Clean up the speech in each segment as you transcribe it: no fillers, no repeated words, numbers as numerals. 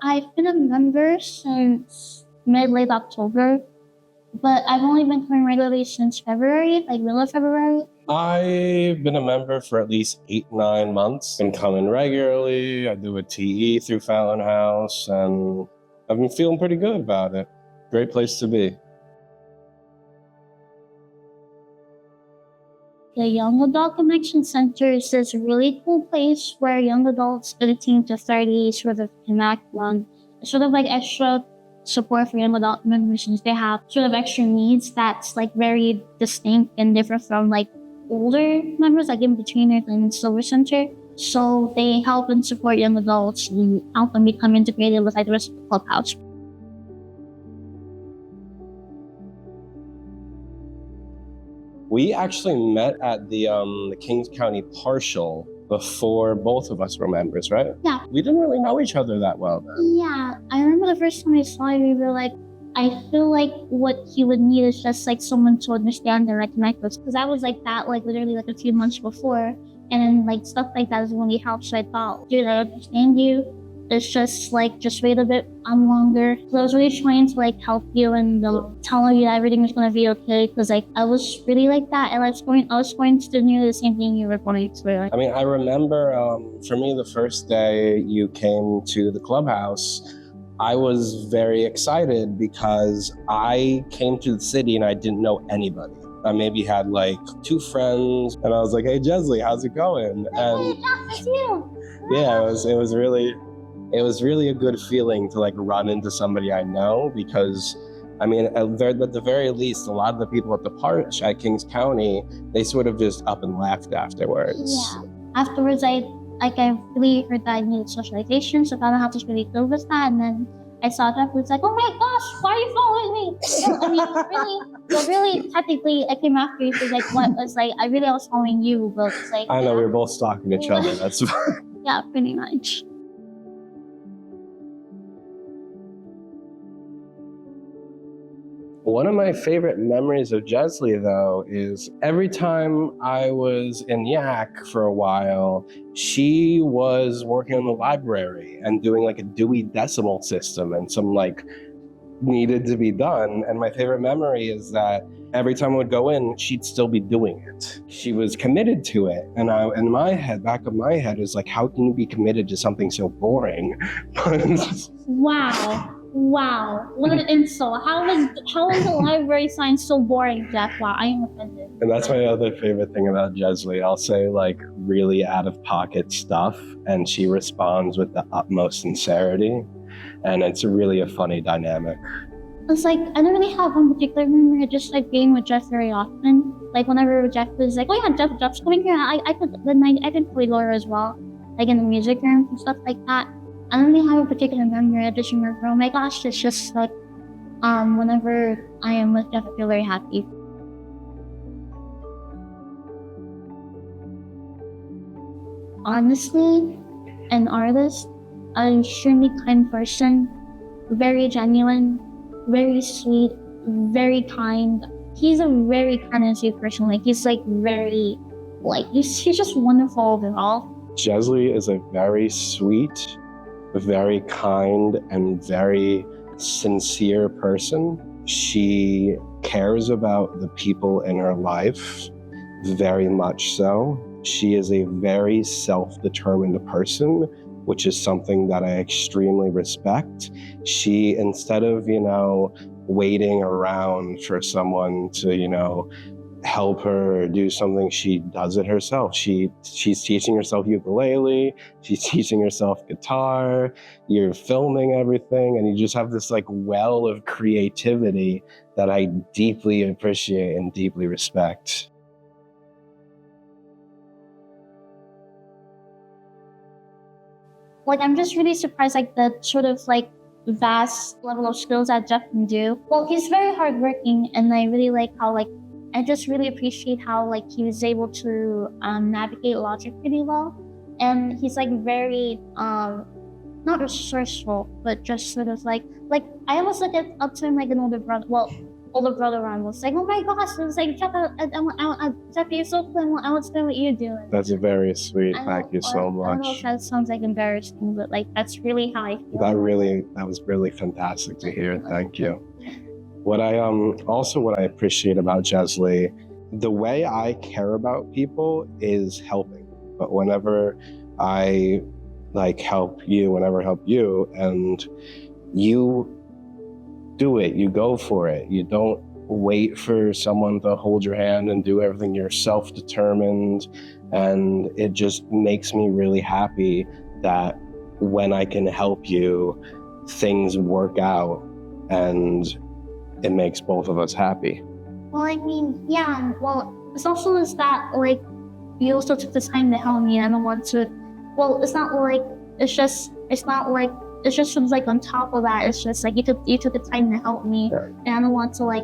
I've been a member since mid-late October, but I've only been coming regularly since February, like middle of February. I've been a member for at least 8-9 months. Been coming regularly. I do a TE through Fountain House, and I've been feeling pretty good about it. Great place to be. The Young Adult Connection Center is this really cool place where young adults 18 to 30 sort of connect on sort of like extra support for young adult members since they have sort of extra needs that's like very distinct and different from like older members, like in betweeners and Silver Center. So they help and support young adults and help them become integrated with like the rest of the Clubhouse. We actually met at the Kings County partial before both of us were members, right? Yeah. We didn't really know each other that well then. Yeah, I remember the first time I saw you, we were like, I feel like what he would need is just like someone to understand and reconnect with. Because I was like that, like literally like a few months before. And then like stuff like that is really helped. So I thought, dude, I understand you. It's just like, just wait a bit longer. So I was really trying to like help you and telling you that everything was going to be okay. Because like, I was really like that. And I was going to do nearly the same thing you were going to. I mean, I remember for me, the first day you came to the Clubhouse, I was very excited because I came to the city and I didn't know anybody. I maybe had like 2 friends and I was like, hey, Geslie, how's it going? And yeah, it was really a good feeling to like run into somebody I know because I mean, at the very least, a lot of the people at the park at Kings County, they sort of just up and left afterwards. Yeah. Afterwards, I really heard that I needed socialization, so I found out how to really deal with that. And then I saw that, it was like, oh my gosh, why are you following me? So, I mean, really, technically, I came after you because like, what was like, I was following you, but it's like. I know, we were both stalking each other, that's fine. Yeah, pretty much. One of my favorite memories of Geslie, though, is every time I was in Yak for a while, she was working in the library and doing like a Dewey Decimal System and some like needed to be done. And my favorite memory is that every time I would go in, she'd still be doing it. She was committed to it. And in my head, back of my head is like, how can you be committed to something so boring? Wow, what an insult. How is the library science so boring, Jeff? Wow, I am offended. And that's my other favorite thing about Geslie. I'll say like really out of pocket stuff and she responds with the utmost sincerity. And it's really a funny dynamic. It's like, I don't really have one particular memory. I just like being with Jeff very often. Like whenever Jeff was like, oh yeah, Jeff's coming here. I could play Laura as well. Like in the music room and stuff like that. I don't really have a particular memory. I just remember, oh my gosh, it's just like, whenever I am with Jeff, I feel very happy. Honestly, an artist, an extremely kind person, very genuine, very sweet, very kind. He's a very kind and sweet person. Like he's like very, like he's just wonderful overall. Geslie is a very sweet, very kind and very sincere person. She cares about the people in her life, very much so. She is a very self-determined person, which is something that I extremely respect. She, instead of, waiting around for someone to, help her or do something, she does it herself. She's teaching herself ukulele, she's teaching herself guitar, you're filming everything, and you just have this like well of creativity that I deeply appreciate and deeply respect. Like, I'm just really surprised, like, the sort of, like, vast level of skills that Jeff can do. Well, he's very hardworking, and I really like how, like, I just really appreciate how, like, he was able to navigate logic pretty well. And he's, like, very, not resourceful, but just sort of, like, I almost look up to him like an older brother. Well, older brother around was like, oh my gosh, it was like, Jeff, Jeff, you're so cool. I want to know what you're doing. That's very sweet. Thank you so I don't know if much. that sounds like embarrassing, but like that's really how I feel. That was really fantastic to hear. Thank you. What I appreciate about Geslie, the way I care about people is helping. But whenever I help you, and you do it, you go for it. You don't wait for someone to hold your hand and do everything. You're self-determined, and it just makes me really happy that when I can help you, things work out, and it makes both of us happy. Well, I mean, yeah. Well, it's also is that like you also took the time to help me. I don't want to. Well, it's not like it's just sort of like on top of that. It's just like you took the time to help me, Yeah. and I don't want to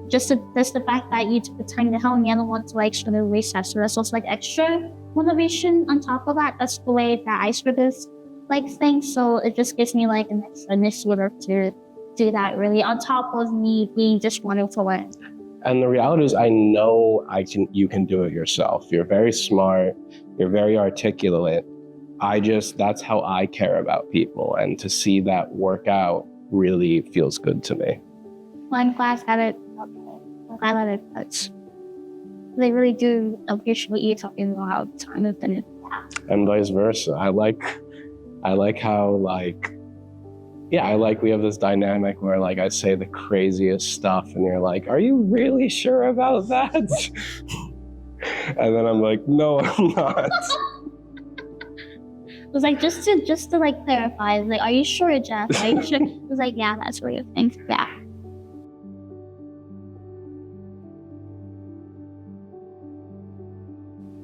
just the fact that you took the time to help me. I don't want to like sort of waste that. So that's also like extra motivation on top of that. That's the way that I sort of like think. So it just gives me like an extra initiative to do that, really, on top of me being just wanting to learn. And the reality is, I know you can do it yourself. You're very smart, you're very articulate. That's how I care about people, and to see that work out really feels good to me. Well, I'm glad that it does. They really do appreciate you talking about time of the And vice versa. I like how we have this dynamic where I say the craziest stuff and you're like, are you really sure about that? And then I'm like, no, I'm not. It was like, just to like clarify, I was like, are you sure, Jeff? Are you sure? It was like, yeah, that's what you think. Yeah.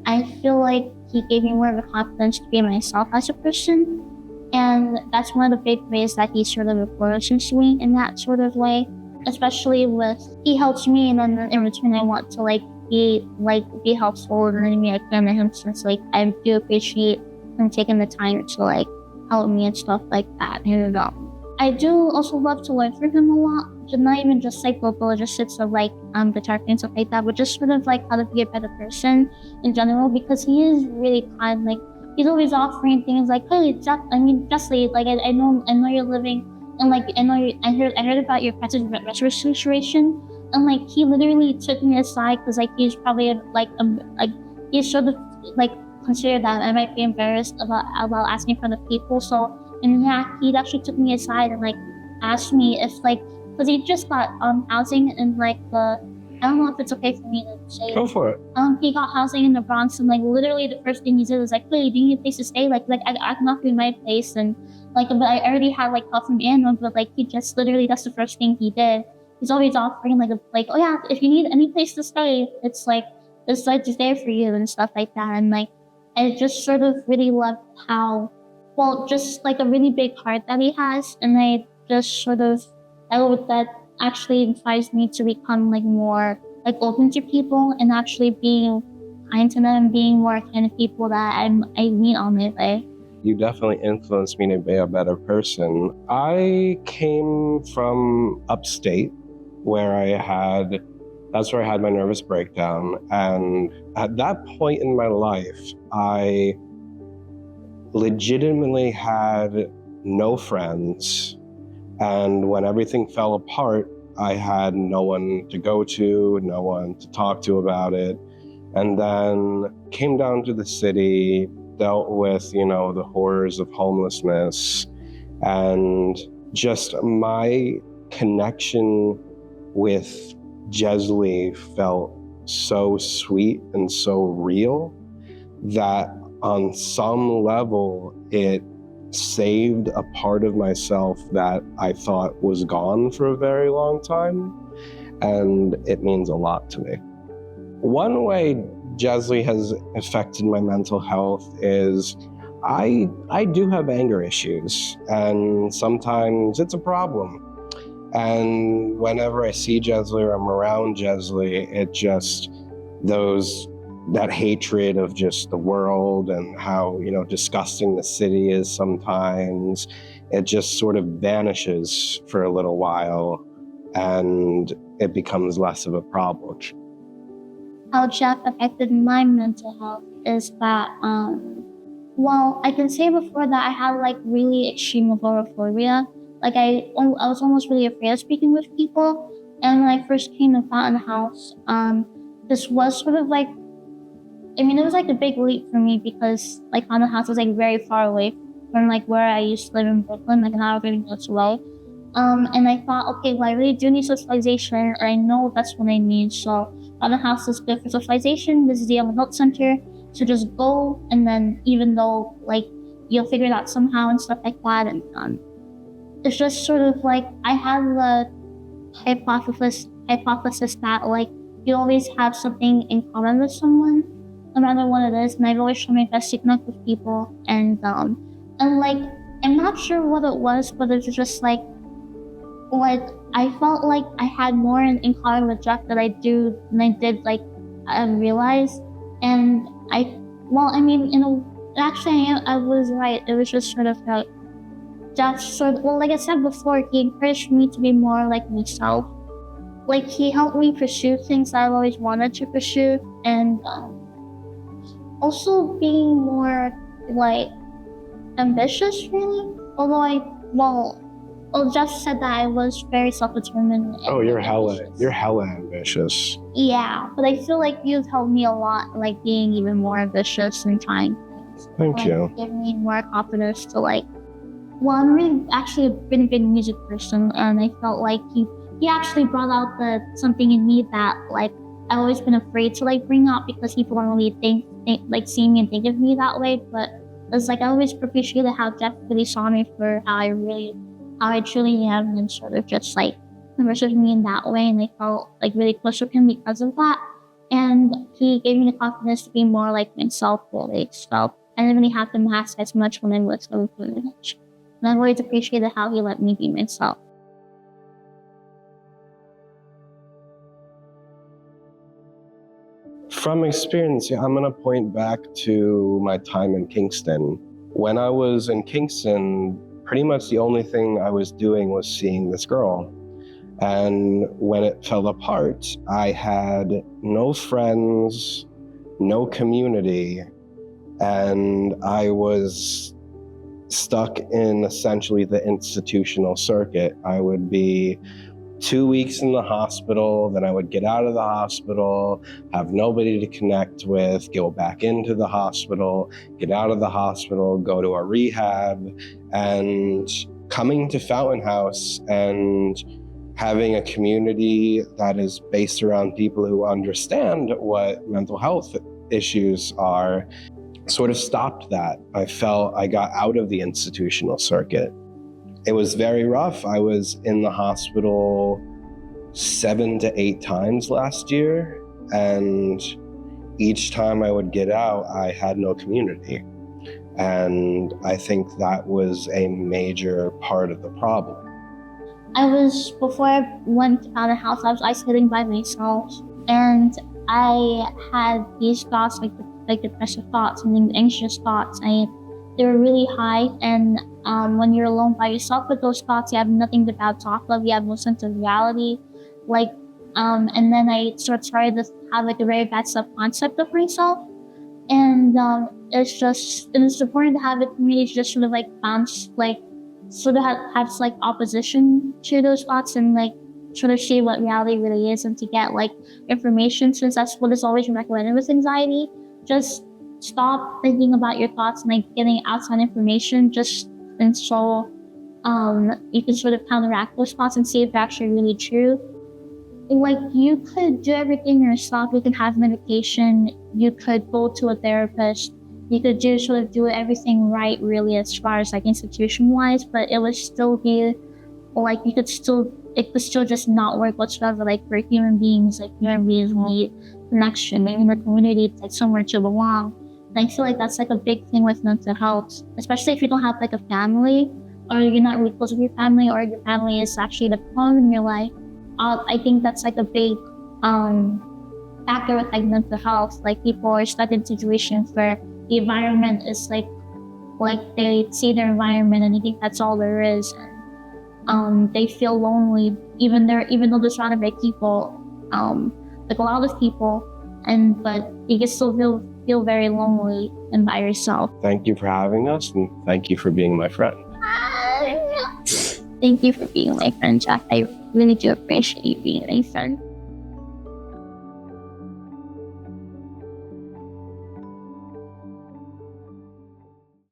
I feel like he gave me more of a confidence to be myself as a person. And that's one of the big ways that he sort of influences me in that sort of way, especially he helps me, and then in return I want to be helpful and letting me to him, since I do appreciate him taking the time to help me and stuff like that. I do also love to learn from him a lot, not even just vocal logistics of guitar and stuff like that, but just sort of how to be a better person in general, because he is really kind. He's always offering things like, hey, Geslie, I know you're living, and I heard about your present restaurant situation, and he literally took me aside because he's probably he's sort of considered that I might be embarrassed about asking in front of people. So, and yeah, he actually took me aside and asked me if because he just got housing in I don't know if it's okay for me to say. Go for it. He got housing in the Bronx, and literally the first thing he did was hey, do you need a place to stay? I can offer you my place, and but I already had help from Anna, but he just literally, that's the first thing he did. He's always offering oh yeah, if you need any place to stay, it's just there for you and stuff like that. And I just sort of really loved how, just a really big heart that he has, and I just sort of, that actually inspires me to become more open to people and actually being kind to them, being more kind to people that I meet on my way. You definitely influenced me to be a better person. I came from upstate, that's where I had my nervous breakdown. And at that point in my life, I legitimately had no friends. And when everything fell apart, I had no one to go to, no one to talk to about it. And then came down to the city, dealt with, the horrors of homelessness, and just my connection with Geslie felt so sweet and so real that on some level it saved a part of myself that I thought was gone for a very long time, and it means a lot to me. One way Geslie has affected my mental health is I do have anger issues, and sometimes it's a problem. And whenever I see Geslie or I'm around Geslie, it just that hatred of just the world and how, disgusting the city is sometimes, it just sort of vanishes for a little while. and it becomes less of a problem. How Jeff affected my mental health is that, well, I can say before that I had like really extreme agoraphobia. Like I was almost really afraid of speaking with people. And when I first came to Fountain House, this was sort of like, I mean, it was like a big leap for me because like Fountain House was like very far away from like where I used to live in Brooklyn, like an hour 30 minutes away. And I thought, okay, well, I really do need socialization, or I know that's what I need. So Fountain House is good for socialization. This is the health center. So just go, and then even though like you'll figure it out somehow and stuff like that, and it's just sort of like I had the hypothesis that like you always have something in common with someone, no matter what it is. And I've always tried my best to connect with people, and like I'm not sure what it was, but it was just like I felt like I had more in common with Jeff than I did like I realized. And I was right. It was just sort of like Jeff like I said before, he encouraged me to be more like myself. Like he helped me pursue things I've always wanted to pursue, and also being more like ambitious, really. Jeff said that I was very self-determined. Oh, you're hella ambitious. Yeah, but I feel like you've helped me a lot, like being even more ambitious and trying things. Thank you. Give me more confidence to I'm really actually a pretty big music person, and I felt like he actually brought out something in me that like I've always been afraid to like bring out because people don't really think see me and think of me that way. But it's like I always appreciated how Jeff really saw me for how I truly am, and sort of just like immersed me in that way, and I felt like really close with him because of that. And he gave me the confidence to be more like myself, really. So I didn't really have to mask as much when I was so privileged. And I've always appreciated how he let me be myself. From experience, I'm going to point back to my time in Kingston. When I was in Kingston, pretty much the only thing I was doing was seeing this girl. And when it fell apart, I had no friends, no community, and I was stuck in essentially the institutional circuit. I would be 2 weeks in the hospital, then I would get out of the hospital, have nobody to connect with, go back into the hospital, get out of the hospital, go to a rehab. And coming to Fountain House and having a community that is based around people who understand what mental health issues are sort of stopped that. I felt I got out of the institutional circuit. It was very rough. I was in the hospital 7 to 8 times last year, and each time I would get out, I had no community. And I think that was a major part of the problem. Before I went to Fountain House, I was isolating by myself, and I had these thoughts, like depressive thoughts and anxious thoughts. They were really high, and when you're alone by yourself with those thoughts, you have nothing to bounce off of. You have no sense of reality. And then I sort of started to have like a very bad self-concept of myself. And it's important to have a community to just sort of like bounce, like sort of have like opposition to those thoughts, and like sort of see what reality really is, and to get like information, since that's what is always recommended with anxiety. Just stop thinking about your thoughts and like getting outside information, and so you can sort of counteract those thoughts and see if they're actually really true. Like you could do everything yourself. You can have medication. You could go to a therapist. You could do everything right, really, as far as like institution-wise. But it would still be like it could still just not work whatsoever. Like for human beings, need connection, maybe in a community, like somewhere to belong. And I feel like that's like a big thing with mental health, especially if you don't have like a family, or you're not really close with your family, or your family is actually the problem in your life. I think that's like a big factor with like mental health. Like people are stuck in situations where the environment is like they see their environment and they think that's all there is. they feel lonely, even though they're surrounded by people, like a lot of people, but you can still feel very lonely and by yourself. Thank you for having us, and thank you for being my friend. Thank you for being my friend, Jack. I really do appreciate you being my friend.